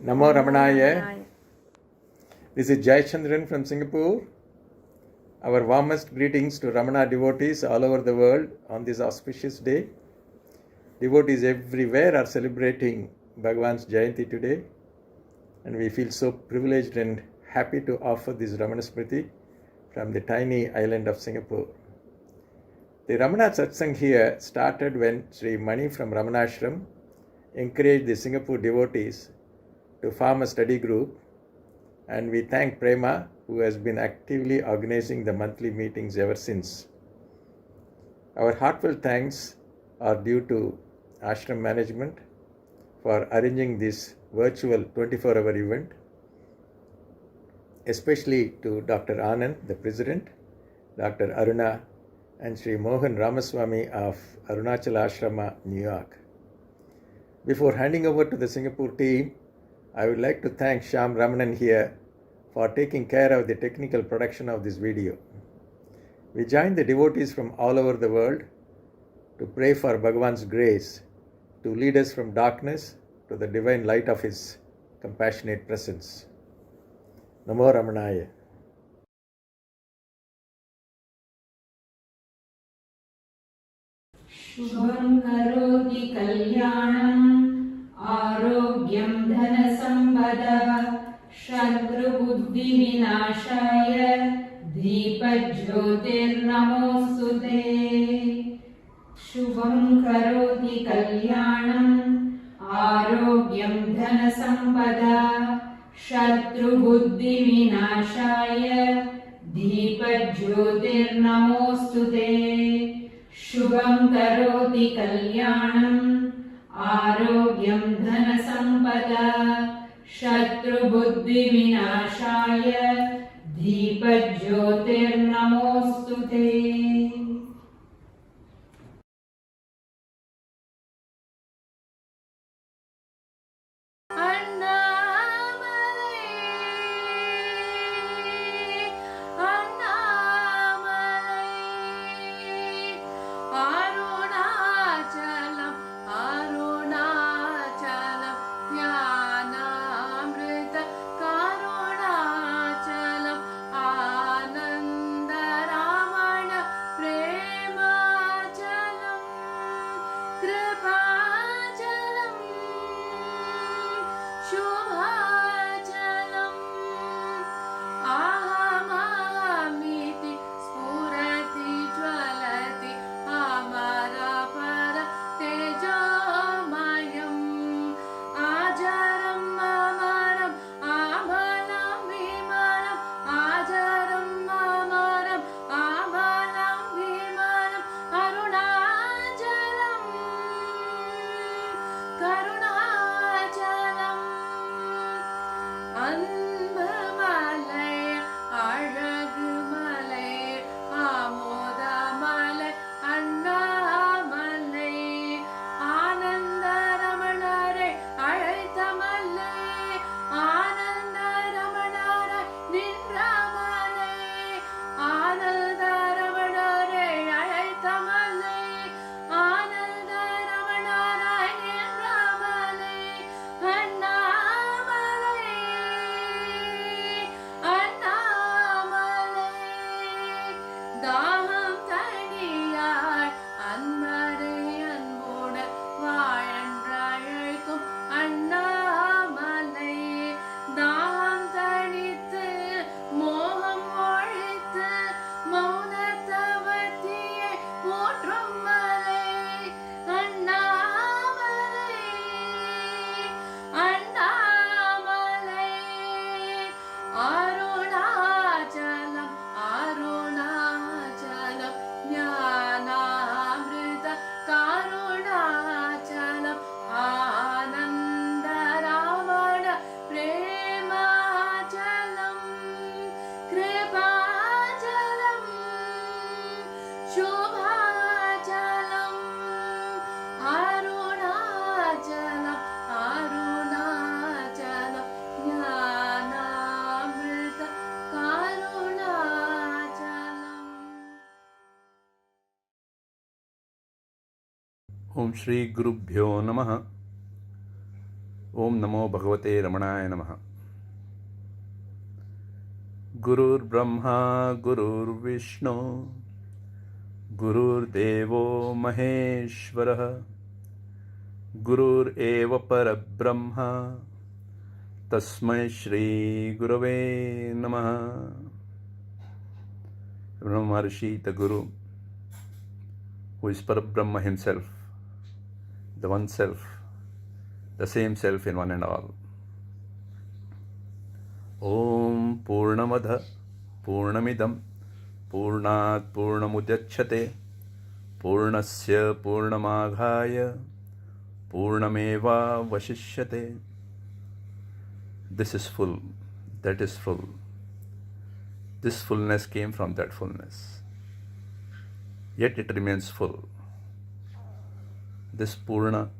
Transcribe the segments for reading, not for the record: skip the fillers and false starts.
Namo Ramanaya. This is Jai Chandran from Singapore. Our warmest greetings to Ramana devotees all over the world on this auspicious day. Devotees everywhere are celebrating Bhagavan's Jayanthi today, and we feel so privileged and happy to offer this Ramana Smriti from the tiny island of Singapore. The Ramana Satsang here started when Sri Mani from Ramana ashram encouraged the Singapore devotees to form a study group, and we thank Prema, who has been actively organizing the monthly meetings ever since. Our heartfelt thanks are due to ashram management for arranging this virtual 24-hour event, especially to Dr. Anand, the President, Dr. Aruna, and Sri Mohan Ramaswamy of Arunachala Ashrama, New York. Before handing over to the Singapore team, I would like to thank Shyam Ramanan here for taking care of the technical production of this video. We join the devotees from all over the world to pray for Bhagavan's grace to lead us from darkness to the divine light of His compassionate presence. Namo Ramanaya. Shubham karoti kalyanam arogyam dhana sampada shadru buddhi vinashaya deepajyotir namostute. Shubham karoti kalyanam arogyam dhana sampada shadru buddhi vinashaya deepajyotir namostute. Shubham karoti kalyanam arogyam dhana sampada shatru buddhi vinashaya deepajyotir namostute. Om Shri Gurubhyo Namaha. Om Namo Bhagavate Ramanaya Namaha. Gurur Brahma Gurur Vishnu Gurur Devo Maheshwara Gurur Eva Parabrahma Tasmai Shri Gurave Namaha. Ramana Maharshi, the Guru, who is Parabrahma himself, the one self, the same self in one and all. Om Purnamadha Purnamidam Purnat Purnamudachyate Purnasya Purnamaghaya Purnameva Vashishyate. This is full, that is full. This fullness came from that fullness. Yet it remains full. This Purna,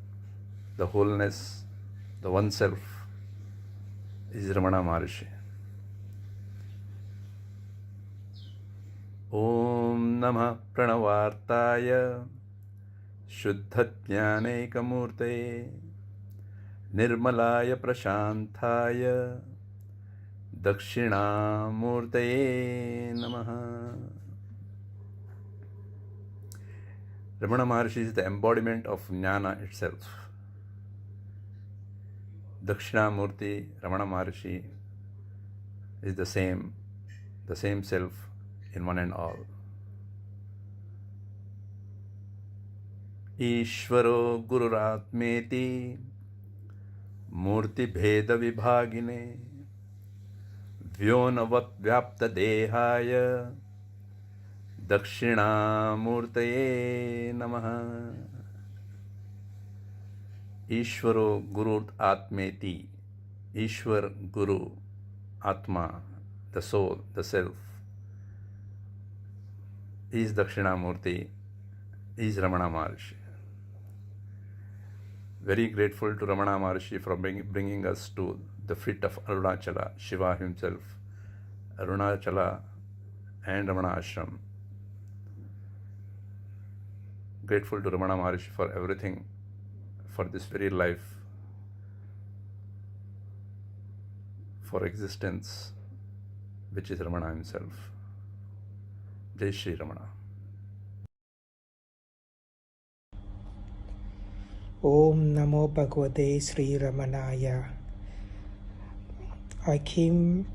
the wholeness, the one self, is Ramana Maharshi. Om Namah Pranavartaya Shuddha-jnanaikamurtaye Nirmalaya Prashanthaya Dakshinamurtaye Namaha. Ramana Maharshi is the embodiment of Jnana itself. Dakshinamurti, Ramana Maharshi, is the same self in one and all. Ishvaro Gururatmeti Murti Bheda Vibhagine Vyonavad Vyapta Dehaya Dakshinamurtaye Namaha. Ishvaro Guru Atmeti. Ishwar Guru Atma, the soul, the self, is Dakshinamurti, is Ramana Maharshi. Very grateful to Ramana Maharshi for bringing us to the feet of Arunachala, Shiva himself, Arunachala and Ramana ashram. Grateful to Ramana Maharshi for everything, for this very life, for existence, which is Ramana himself. Jai Shri Ramana. Om Namo Bhagavate Sri Ramanaya. I came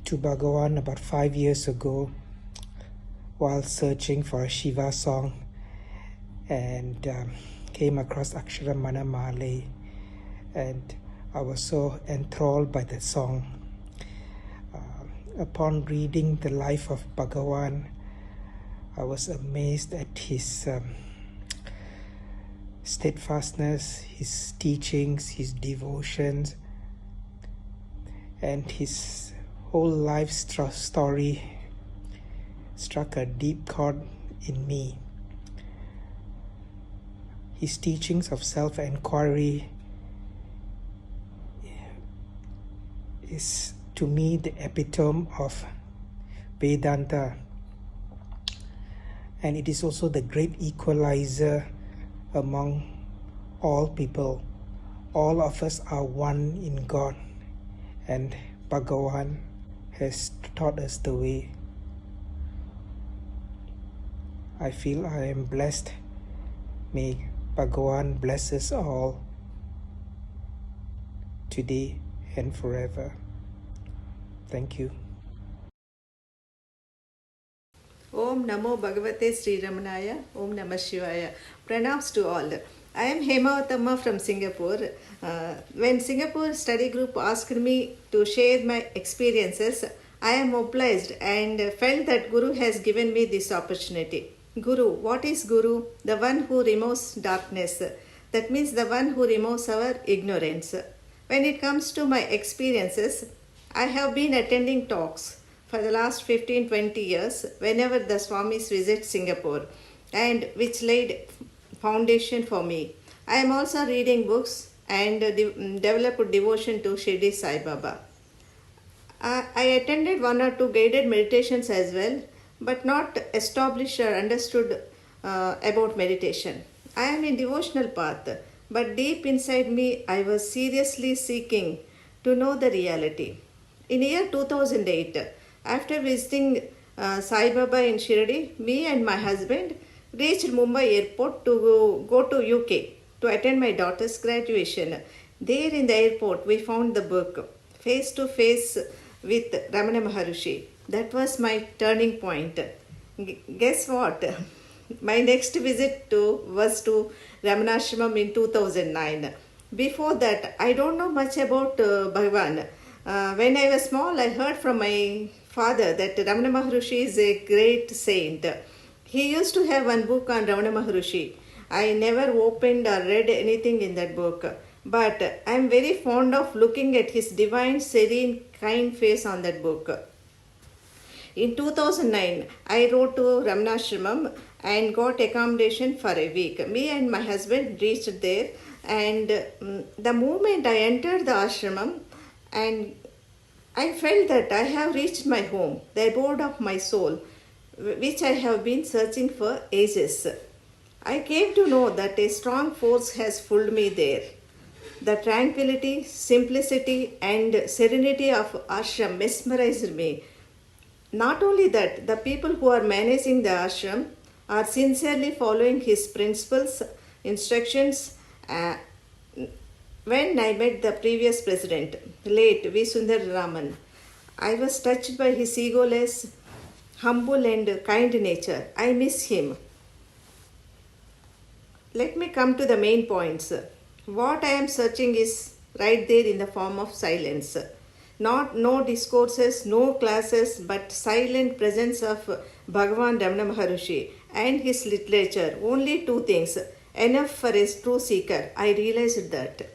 to Bhagavan about 5 years ago while searching for a Shiva song and came across Ashram Manamale, and I was so enthralled by the song. Upon reading the life of Bhagavan, I was amazed at his steadfastness, his teachings, his devotions, and his whole life story struck a deep chord in me. His teachings of self-inquiry is to me the epitome of Vedanta, and it is also the great equalizer among all people. All of us are one in God, and Bhagavan has taught us the way. I feel I am blessed. May Bhagavan bless us all today and forever. Thank you. Om Namo Bhagavate Sri Ramanaya. Om Namah Shivaya. Pranams to all. I am Hemavatama from Singapore. When Singapore study group asked me to share my experiences, I am obliged and felt that Guru has given me this opportunity. Guru, what is Guru? The one who removes darkness. That means the one who removes our ignorance. When it comes to my experiences, I have been attending talks for the last 15-20 years whenever the Swamis visit Singapore, and which laid foundation for me. I am also reading books and developed devotion to Shirdi Sai Baba. I attended 1 or 2 guided meditations as well, but not established or understood about meditation. I am in devotional path. but deep inside me, I was seriously seeking to know the reality. In year 2008, after visiting Sai Baba in Shirdi, me and my husband reached Mumbai airport to go to UK to attend my daughter's graduation. There in the airport, we found the book Face to Face with Ramana Maharshi. That was my turning point. Guess what? My next visit was to Ramanashramam in 2009. Before that, I don't know much about Bhagavan. When I was small, I heard from my father that Ramana Maharshi is a great saint. He used to have one book on Ramana Maharshi. I never opened or read anything in that book, but I am very fond of looking at his divine, serene, kind face on that book. In 2009, I wrote to Ramanashramam and got accommodation for a week. Me and my husband reached there, and the moment I entered the ashramam, and I felt that I have reached my home, the abode of my soul, which I have been searching for ages. I came to know that a strong force has pulled me there. The tranquility, simplicity, and serenity of ashram mesmerized me. Not only that, the people who are managing the ashram are sincerely following his principles, instructions. When I met the previous president, late V. Sundar Raman, I was touched by his egoless, humble, and kind nature. I miss him. Let me come to the main points. What I am searching is right there in the form of silence. No discourses, no classes, but silent presence of Bhagavan Ramana Maharshi and his literature. Only two things, enough for a true seeker. I realized that.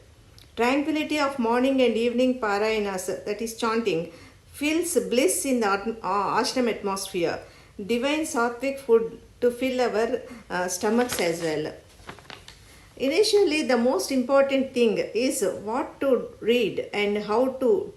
Tranquility of morning and evening parayanas, that is chanting, feels bliss in the ashram atmosphere. Divine sattvic food to fill our stomachs as well. Initially, the most important thing is what to read and how to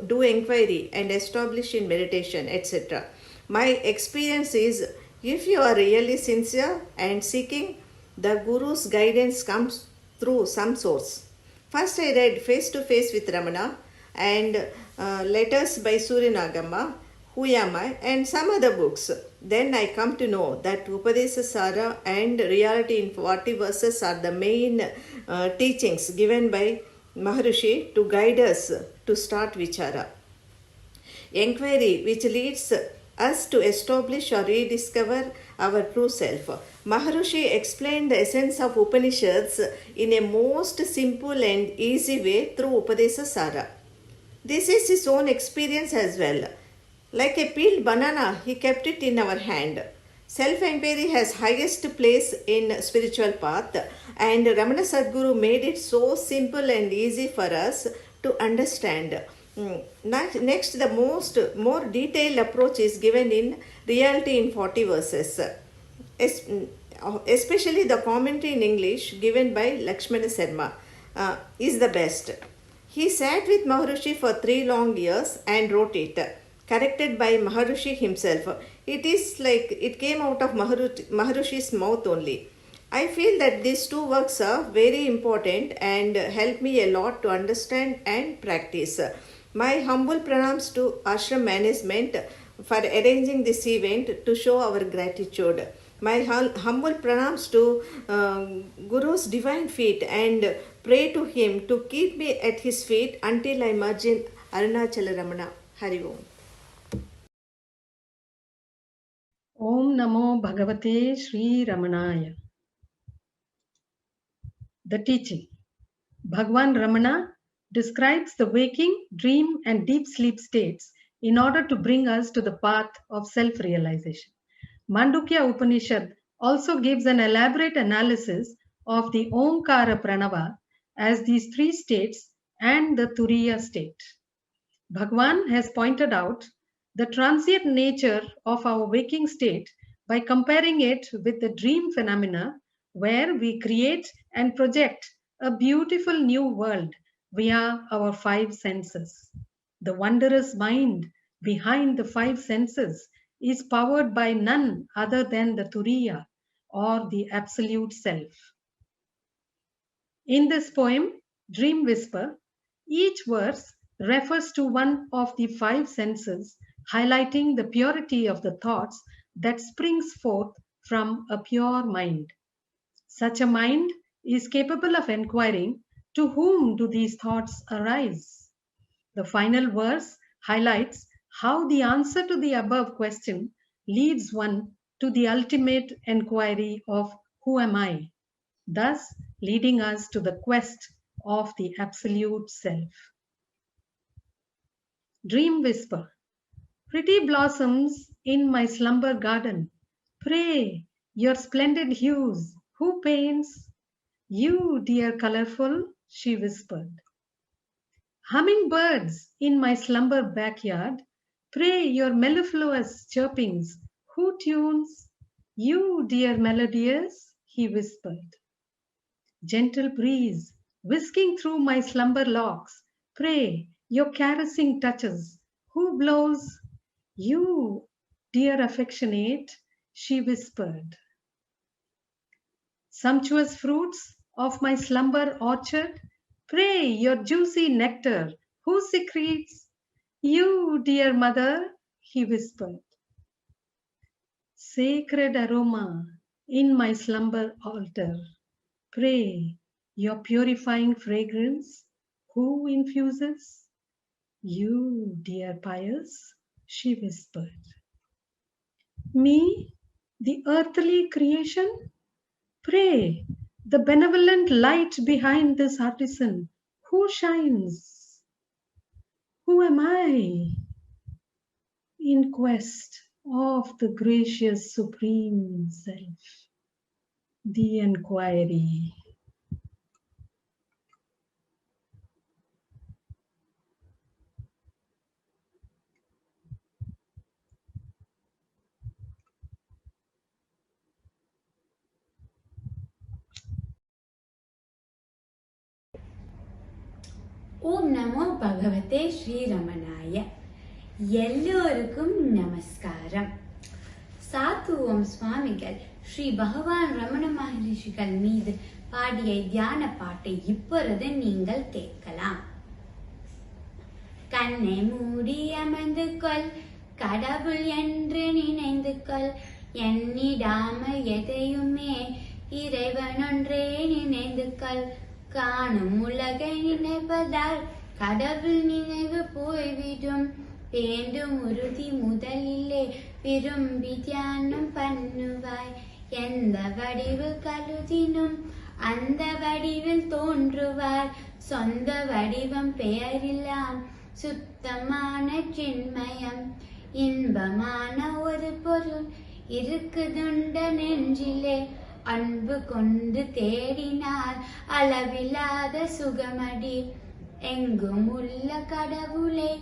do inquiry and establish in meditation, etc. My experience is, if you are really sincere and seeking, the Guru's guidance comes through some source. First, I read Face to Face with Ramana and Letters by Surya Nagamma, Who Am I, and some other books. Then I come to know that Upadesa Sara and Reality in 40 verses are the main teachings given by Maharishi to guide us to start Vichara. Inquiry, which leads us to establish or rediscover our true self. Maharishi explained the essence of Upanishads in a most simple and easy way through Upadesa Sara. This is his own experience as well. Like a peeled banana, he kept it in our hand. Self-inquiry has highest place in spiritual path, and Ramana Sadguru made it so simple and easy for us to understand. Next, the more detailed approach is given in Reality in 40 verses, especially the commentary in English given by Lakshmana Sharma is the best. He sat with Maharishi for 3 long years and wrote it, corrected by Maharishi himself. It is like it came out of Maharishi's mouth only. I feel that these two works are very important and help me a lot to understand and practice. My humble pranams to ashram management for arranging this event to show our gratitude. My humble pranams to Guru's divine feet and pray to him to keep me at his feet until I merge in Arunachala Ramana. Hari Om. Om Namo Bhagavate Sri Ramanaya. The teaching. Bhagavan Ramana describes the waking, dream, and deep sleep states in order to bring us to the path of self-realization. Mandukya Upanishad also gives an elaborate analysis of the Omkara Pranava as these 3 states and the Turiya state. Bhagavan has pointed out the transient nature of our waking state by comparing it with the dream phenomena where we create and project a beautiful new world via our 5 senses. The wondrous mind behind the 5 senses is powered by none other than the Turiya or the Absolute Self. In this poem, Dream Whisper, each verse refers to one of the 5 senses, highlighting the purity of the thoughts that springs forth from a pure mind. Such a mind is capable of inquiring, to whom do these thoughts arise? The final verse highlights how the answer to the above question leads one to the ultimate inquiry of who am I, thus leading us to the quest of the absolute self. Dream Whisper. Pretty blossoms in my slumber garden, pray your splendid hues, who paints? You, dear colorful, she whispered. Hummingbirds in my slumber backyard, pray your mellifluous chirpings, who tunes? You, dear melodious, he whispered. Gentle breeze, whisking through my slumber locks, pray your caressing touches, who blows? You, dear affectionate, she whispered. Sumptuous fruits of my slumber orchard, pray your juicy nectar, who secretes? You, dear mother, he whispered. Sacred aroma in my slumber altar, pray your purifying fragrance, who infuses? You, dear pious, she whispered. Me, the earthly creation? Pray, the benevolent light behind this artisan, who shines? Who am I? In quest of the gracious Supreme Self, the inquiry. ஓம் நமோ பகவதே ஸ்ரீரமணாய. எல்லோருக்கும் நமஸ்காரம். சாத்துவோம் சுவாமிகள் ஸ்ரீ பகவான் ரமண மகரிஷிகள் மீது பாடிய தியான பாட்டை இப்பொழுது நீங்கள் கேட்கலாம். கண்ணை மூடி அமர்ந்து கொள், கடவுள் என்று நினைந்து கொள், எண்ணிடாமல் எதையுமே இறைவன் ஒன்றே நினைந்து கொள். காணும் உலகை நினைப்பதால் கடவுள் நினைவு போய்விடும். வேண்டும் உறுதி முதலிலே விரும்பி தியானம் பண்ணுவாய். எந்த வடிவில் கருதினும் அந்த வடிவில் தோன்றுவார். சொந்த வடிவம் பெயரில்லாம் சுத்தமான சின்மயம். இன்பமான ஒரு பொருள் இருக்குதுண்ட நெஞ்சிலே. அன்பு கொண்டு தேடினார் அளவில்லாத சுகமடி. எங்கும் உள்ள கடவுளை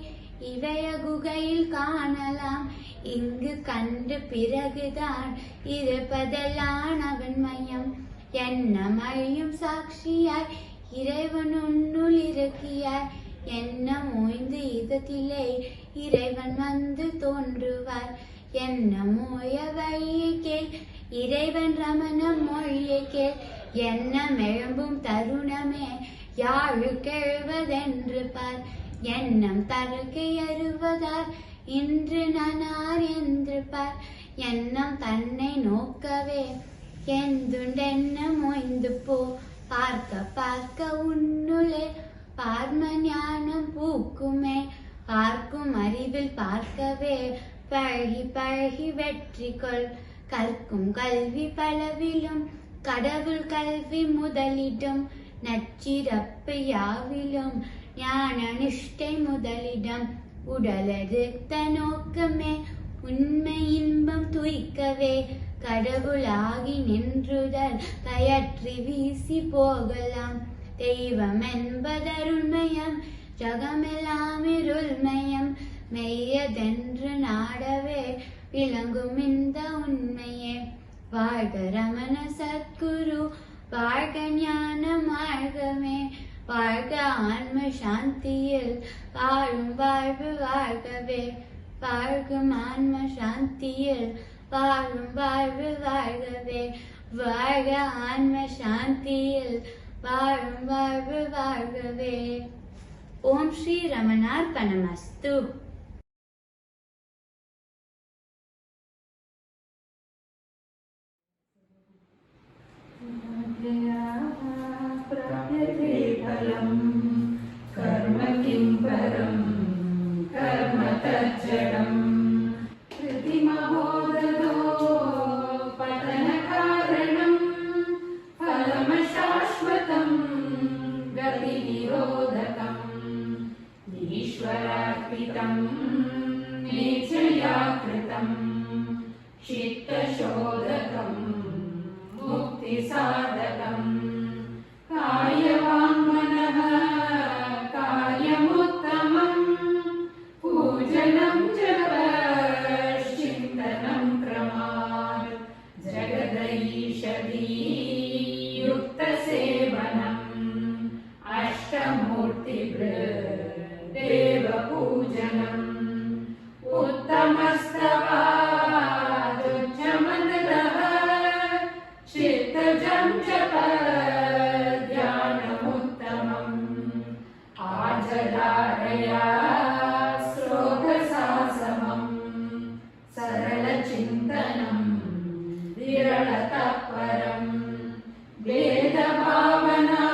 இவைய குகையில் காணலாம். இங்கு கண்டு பிறகுதான் இருப்பதெல்லாம் அவன் மயம். எண்ணமையும் சாட்சியாய் இறைவன் உன்னுள் இருக்கியாய். எண்ணம் ஓய்ந்து இதத்திலே இறைவன் வந்து தோன்றுவார். எண்ணம் ஓய வழியை கேள், இறைவன் ரமண மொழியை கேள். எண்ணம் எழும்பும் தருணமே யாழு கெழுவதென்று பார். எண்ணம் தருகை அறுவதார் இன்று நானார் என்று பார். எண்ணம் தன்னை நோக்கவே எந்துண்டெண்ணம் ஓய்ந்து போ. பார்க்க பார்க்க உன்னுளே பார்ம ஞானம் பூக்குமே. பார்க்கும் அறிவில் பார்க்கவே பழகி பழகி வெற்றி கொள். கற்கும் கல்வி பலவிலும் கடவுள் கல்வி முதலிடம். நச்சிறப்பு யாவிலும் ஞான நிஷ்டை முதலிடம். உடலெடுத்த நோக்கமே உண்மை இன்பம் துய்க்கவே. கடவுளாகி நின்றுதல் கயற்றி வீசி போகலாம். தெய்வம் என்பதருண்மயம், ஜகமெல்லாம் இருள்மயம். மெய்யதென்று நாடவே விளங்கும் இந்த உண்மையே. வாழ்க ரமண சத்குரு, வாழ்க ஞான மார்க்கமே. வாழ்க ஆன்ம சாந்தியில் வாழும் வாழ்வு வாழ்கவே. வாழ்கும் ஆன்ம சாந்தியில் வாழும் வாழ்வு வாழ்கவே. வாழ்க ஆன்ம சாந்தியில் வாழும் வாழ்வு வாழ்கவே. ஓம் ஸ்ரீ ரமணார்ப்பணமஸ்து. कर्म किं परं कर्म तज्जडम् कृतिमहोदधो पतनकारणं फलमशाश्वतं गतिनिरोधकम् ईश्वरार्पितं नेच्छया कृतं चित्तशोधकं मुक्तिसाधकम् कायवाङ्मनः कार्यमुत्तमं पूजनं जपश्चिन्तनं क्रमात् जगदईशदीयुक्तसेवनम् अष्टमूर्तिदेवपूजनम् उत्तमस्तवादुच्चमन्दः चित्तजं जप आजलारया श्रोतसासमं सरलचिन्तनं विरलतत्परं वेदभावना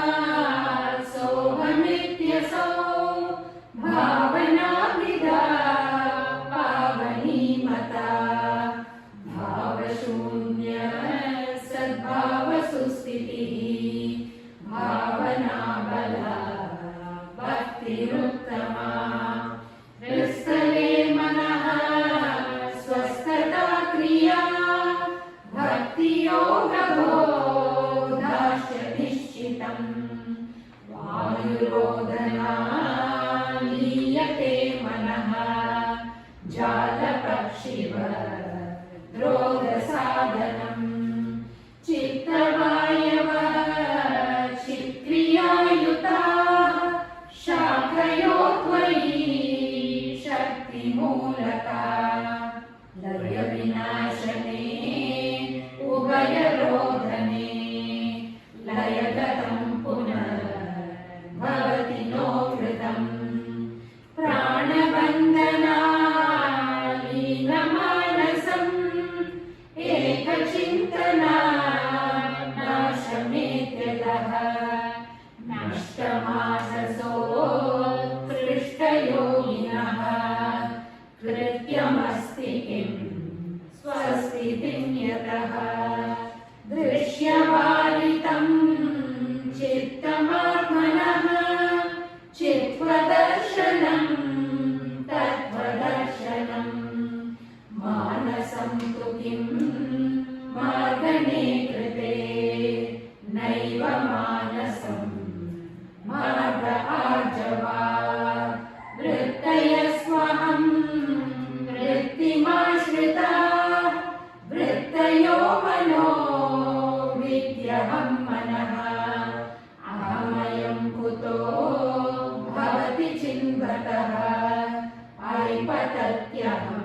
सोऽहमित्यसौ भावनाविदा पावनीमता भावशून्य सद्भावसुस्थितिः भावनाबला भक्तिरुत्तमा हृत्स्थले मनः स्वस्थता क्रिया भक्तियोगबोधाश्च निश्चितम् वायुरोदना लीयते मनः जालपक्षिव द्रोधसाधनम् चित्तवायव चित्क्रियायुता शाखयो त्वयि शक्तिमूलका लयविनाशने उभयरोधने लयगतं पुनः भवति नो कृतम् प्राणबन्धनालीनमानसम् एकचिन्तना नाशमेत्यतः नष्टमानसोत्कृष्टयोगिनः कृत्यमस्ति किं स्वस्तितिं यतः दृश्यवारितं चित्तमात्मनः चित्त्वदर्शनं तत्त्वदर्शनं मानसं तु किं मार्गणे कृते नैव मानसं मार्ग आर्जवा वृत्तयस्वहं वृत्तिमाश्रिता वृत्तयो मनो विद्यहं मनः अहमयं कुतो भवति चिन्वतः ऐपतत्यहं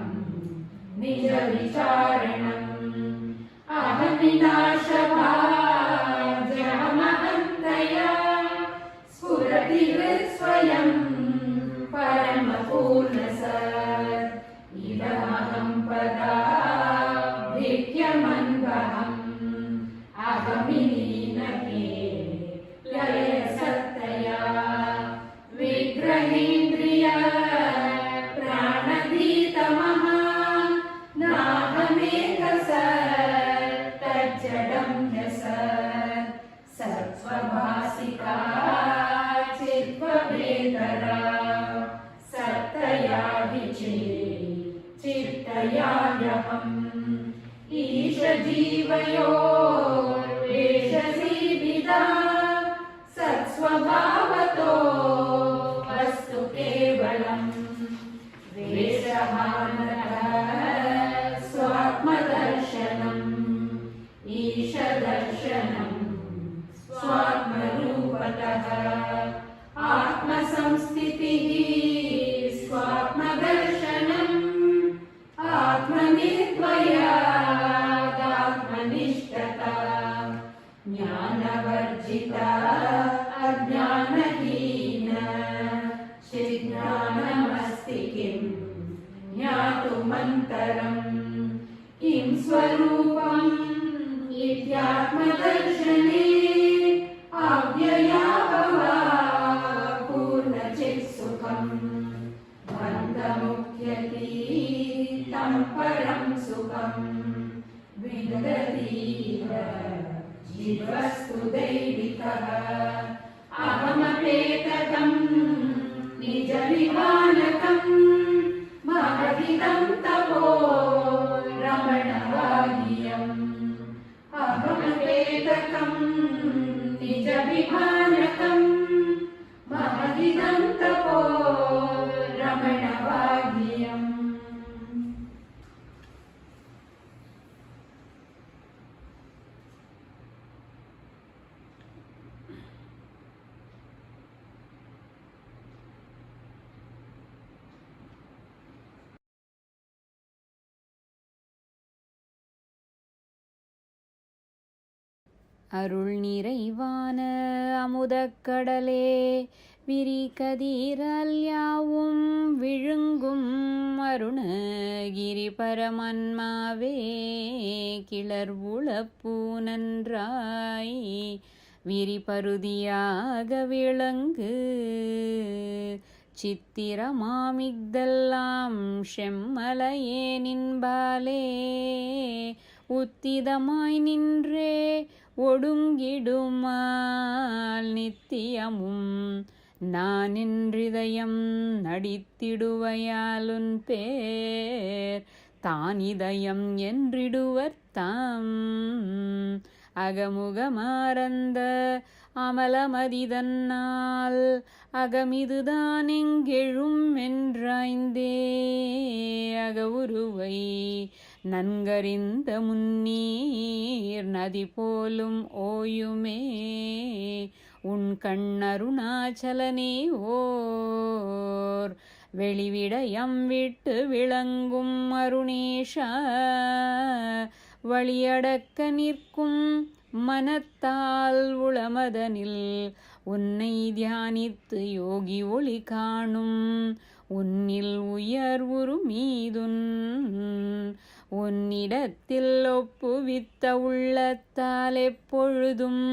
निजविचारणम् अहमिनाशभाजहमहन्तया स्फुरति हृत्स्वयं परमपूर्णसत् इदमहं पदाभिक्यमन्वहम् अहमिलीनके लयसत्तया विग्रहेन्द्रिय प्राणधीतमः नाहमेकसत् तज्जडं ह्यसत् सत्स्वभासिका चित्त्वभेदरा सत्तया चित्तया ह्यहम् ईशजीवयोर्वेषसीविदा सत्स्वभावतो वस्तु केवलम् वेषहानः स्वात्मदर्शनम् ईशदर्शनं स्वात्मरूपतः आत्मसंस्थितिः स्वात्मदर्शनम् आत्मनिर्द्वयादात्मनिष्ठता ज्ञानवर्जिता अज्ञानहीन चिज्ञानमस्ति किं ज्ञातुमन्तरम् किं स्वरूपम् इत्यात्मदर्शने अव्ययाभवा पूर्णचित्सुखम् बन्धमुख्यतीतं परं सुखम् विदधतीव जीवस्तु दैविकः अहमपेतकम् निजविमानकम् महदिदं तपो रमणवागियम् अहमपेतकम् निजविमानकम् महदिदं तपो रमणवागियम्. அருள் நிறைவான அமுதக்கடலே விரிகதிரால் யாவும் விழுங்கும் அருணகிரி பரமன்மாவே கிளர்வுளப்பூ நன்றாய் விரிபருதியாக விளங்கு சித்திரமாமிக்தெல்லாம் செம்மலையே நின்பாலே உத்திதமாய் நின்றே ஒடுங்கிடுமால் நித்தியமும் நான் என்றிதயம் நடித்திடுவையாலுன் பேர் தானிதயம் என்றிடுவர் தாம் அகமுகமாரந்த அமலமதிதன்னால் அகமிதுதான் எங்கெழும் என்றாய்ந்தே அகவுருவை நன்கறிந்த முன்னீர் நதி போலும் ஓயுமே உன் கண்ணருணாச்சலனே ஓர் வெளிவிடயம் விட்டு விளங்கும் அருணேஷா வழியடக்க நிற்கும் மனத்தால் உளமதனில் உன்னை தியானித்து யோகி ஒளி காணும் உன்னில் உயர்வுரு மீதுன் உன்னிடத்தில் ஒப்புவித்த உள்ளத்தால் எப்பொழுதும்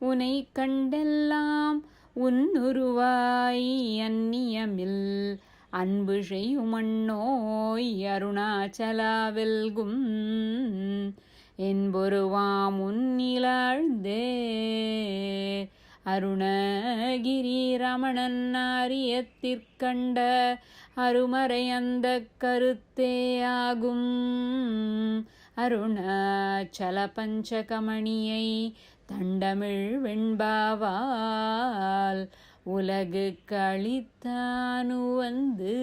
உனை கண்டெல்லாம் உன்னுருவாய் அந்நியமில் அன்பு செய்யுமண்ணோய் அருணாச்சலாவெல்கும் என்பொருவாம் உன்னிலாழ்ந்தே அருணகிரி ரமணன் ஆரியத்திற்கண்ட அருமறை அந்த கருத்தே ஆகும் அருணாச்சல பஞ்சகமணியை தண்டமிழ் வெண்பாவால் உலகுக்கு அளித்தானு வந்து